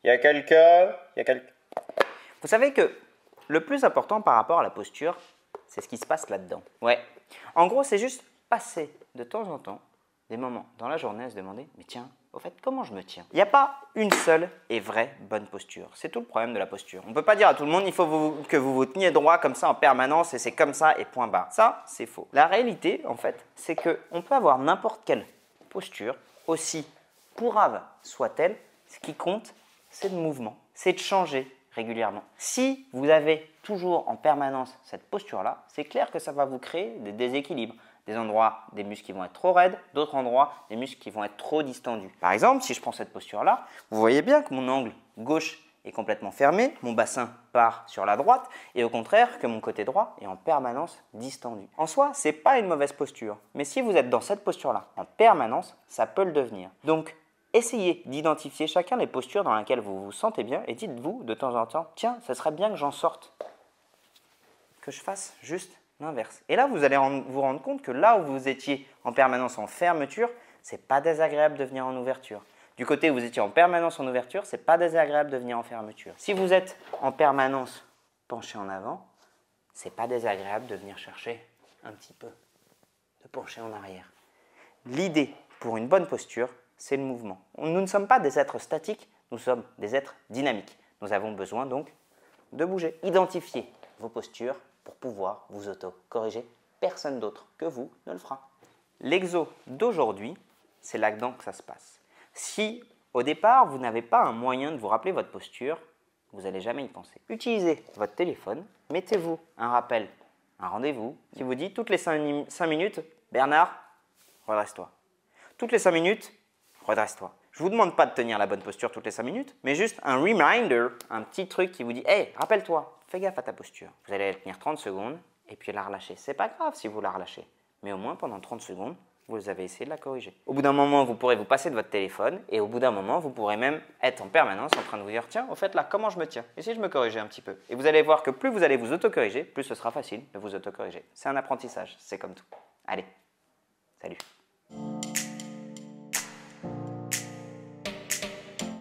y a quelqu'un? Vous savez que le plus important par rapport à la posture, c'est ce qui se passe là-dedans. Ouais. En gros, c'est juste passer de temps en temps des moments dans la journée à se demander « mais tiens, au fait, comment je me tiens ?» Il n'y a pas une seule et vraie bonne posture. C'est tout le problème de la posture. On ne peut pas dire à tout le monde « il faut que vous vous teniez droit comme ça en permanence et c'est comme ça et point barre ». Ça, c'est faux. La réalité, en fait, c'est qu'on peut avoir n'importe quelle posture, aussi pourrave soit-elle. Ce qui compte, c'est le mouvement, c'est de changer régulièrement. Si vous avez toujours en permanence cette posture-là, c'est clair que ça va vous créer des déséquilibres. Des endroits, des muscles qui vont être trop raides, d'autres endroits, des muscles qui vont être trop distendus. Par exemple, si je prends cette posture-là, vous voyez bien que mon angle gauche est complètement fermé, mon bassin part sur la droite et au contraire que mon côté droit est en permanence distendu. En soi, ce n'est pas une mauvaise posture, mais si vous êtes dans cette posture-là en permanence, ça peut le devenir. Donc, essayez d'identifier chacun les postures dans lesquelles vous vous sentez bien et dites-vous de temps en temps, tiens, ça serait bien que j'en sorte, que je fasse juste l'inverse. Et là, vous allez vous rendre compte que là où vous étiez en permanence en fermeture, ce n'est pas désagréable de venir en ouverture. Du côté où vous étiez en permanence en ouverture, ce n'est pas désagréable de venir en fermeture. Si vous êtes en permanence penché en avant, ce n'est pas désagréable de venir chercher un petit peu, de pencher en arrière. L'idée pour une bonne posture, c'est le mouvement. Nous ne sommes pas des êtres statiques, nous sommes des êtres dynamiques. Nous avons besoin donc de bouger. Identifiez vos postures pour pouvoir vous auto-corriger. Personne d'autre que vous ne le fera. L'exo d'aujourd'hui, c'est là-dedans que ça se passe. Si au départ, vous n'avez pas un moyen de vous rappeler votre posture, vous n'allez jamais y penser. Utilisez votre téléphone, mettez-vous un rappel, un rendez-vous qui vous dit toutes les 5 minutes, Bernard, redresse-toi. Toutes les 5 minutes, redresse-toi. Je ne vous demande pas de tenir la bonne posture toutes les 5 minutes, mais juste un reminder, un petit truc qui vous dit « Hey, rappelle-toi, fais gaffe à ta posture. » Vous allez la tenir 30 secondes et puis la relâcher. Ce n'est pas grave si vous la relâchez, mais au moins pendant 30 secondes, vous avez essayé de la corriger. Au bout d'un moment, vous pourrez vous passer de votre téléphone et au bout d'un moment, vous pourrez même être en permanence en train de vous dire « Tiens, au fait là, comment je me tiens? Et si je me corrigeais un petit peu ?» Et vous allez voir que plus vous allez vous auto-corriger, plus ce sera facile de vous auto-corriger. C'est un apprentissage, c'est comme tout. Allez, salut!